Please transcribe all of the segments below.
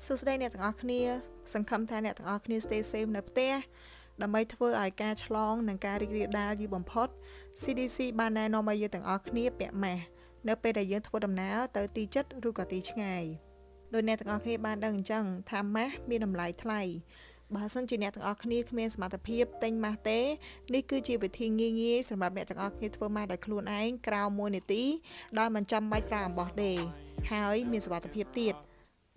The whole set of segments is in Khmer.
សួស្តីអ្នកទាំងអស់គ្នាសង្ឃឹមថាអ្នកទាំងអស់គ្នា stay safe នៅផ្ទះដើម្បីធ្វើឲ្យការឆ្លងនិងការរីករាលដាលយូរបំផុត CDC បានណែនាំឲ្យយើងទាំងអស់គ្នាពាក់ម៉ាស់នៅពេលដែលយើងធ្វើដំណើរទៅទីជិតឬក៏ទីឆ្ងាយដោយអ្នកទាំងអស់គ្នាបានដឹងអញ្ចឹងថាម៉ាស់មានតម្លៃថ្លៃបើសិនជាអ្នកទាំងអស់គ្នាគ្មានសមត្ថភាពទិញម៉ាស់ទេនេះគឺជាវិធីងាយៗសម្រាប់អ្នកទាំងអស់គ្នាធ្វើម៉ាស់ដោយខ្លួនឯងក្រោម1នាទីដោយមិនចាំបាច់ប្រើអំបោះទេហើយមានសុវត្ថិភាពទៀត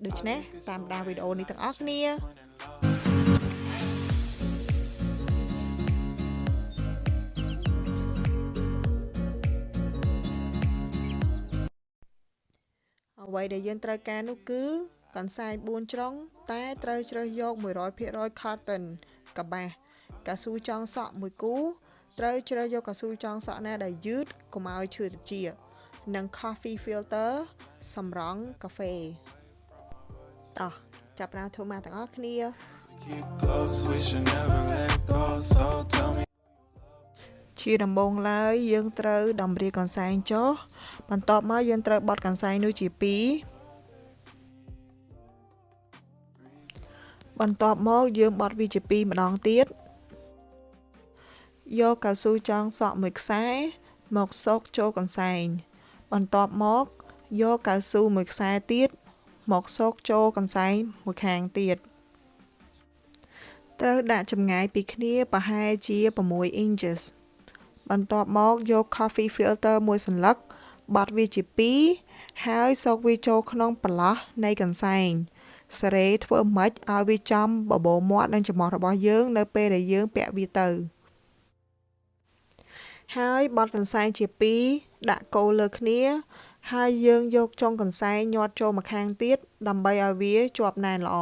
ដូច្នេះតាមដានវីដេអូនេះទាំងអស់គ្នាអ្វីដែលយើងត្រូវការនោះគឺកន្សែង4ជ្រុងតែត្រូវជ្រើសយក 100% cotton កប្បាសកៅស៊ូចងសក់1គូត្រូវជ្រើសយកកៅស៊ូចងសក់ណាដែលយឺតកុំឲ្យឈឺត្រចៀកនិង coffee filter សម្រង់កាហ្វេតោះចាប់ផ្ដើមធ្វើម៉ាស់ទាំងអស់គ្នាជាដំបូងឡើយយើងត្រូវតម្រៀបកន្សែងចុះបន្ទាប់មកយើងត្រូវបត់កន្សែងនោះជា2បន្ទាប់មកយើងបត់វាជា2ម្ដងទៀតយកកៅស៊ូចងសក់មួយខ្សែមកស៊កចូលកន្សែងបន្ទាប់មកយកកៅស៊ូមួយខ្សែទៀតមកស៊កចូលកន្សែងមួយខាងទៀតត្រូវដាក់ចម្ងាយពីគ្នាប្រហែលជា6 inches បន្ទាប់មកយក coffee filter មួយសន្លឹកបត់វាជា2ហើយស៊កវាចូលក្នុងប្រឡោះនៃកន្សែងសារ៉េធ្វើម៉េចឲ្យវាចំបបោមាត់និងច្រមុះរបស់យើងនៅពេលដែលយើងពាក់វាទៅហើយបត់កន្សែងជា2ដាក់កូរលើគ្នាហើយយើងយកចុងកន្សែងញាត់ចូលម្ខាងទៀតដើម្បីឲ្យវាជាប់ណែនល្អ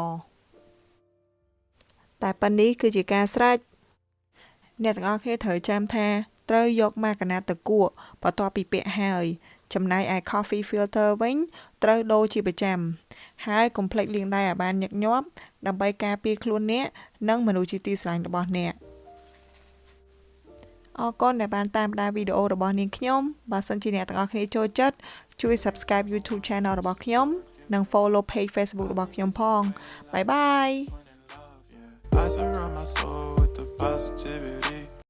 តែប៉ុណ្នេះគឺជាការស្រេចអ្នកទាំងអស់គ្នាត្រូវចាំថាត្រូវយកម៉ាកណាត់ទៅគក់បន្ទាប់ពីពាក់ហើយចំណែកឯ coffee filter វិញត្រូវដូរជាប្រចាំហើយកុំភ្លេចលាងដៃឲ្យបានញឹកញាប់ដើម្បីការពារខ្លួនអ្នកនិងមនុស្សជាទីស្រឡាញ់របស់អ្នកអរគុណដែលបានតាមដានវីដេអូរបស់នាងខ្ញុំបើសិនជាអ្នកទាំងអស់គ្នាចូលចិត្តជួយ subscribe YouTube channel របស់ខ្ញុំនិង follow page Facebook របស់ខ្ញុំផង Bye bye I surround my soul with the positivity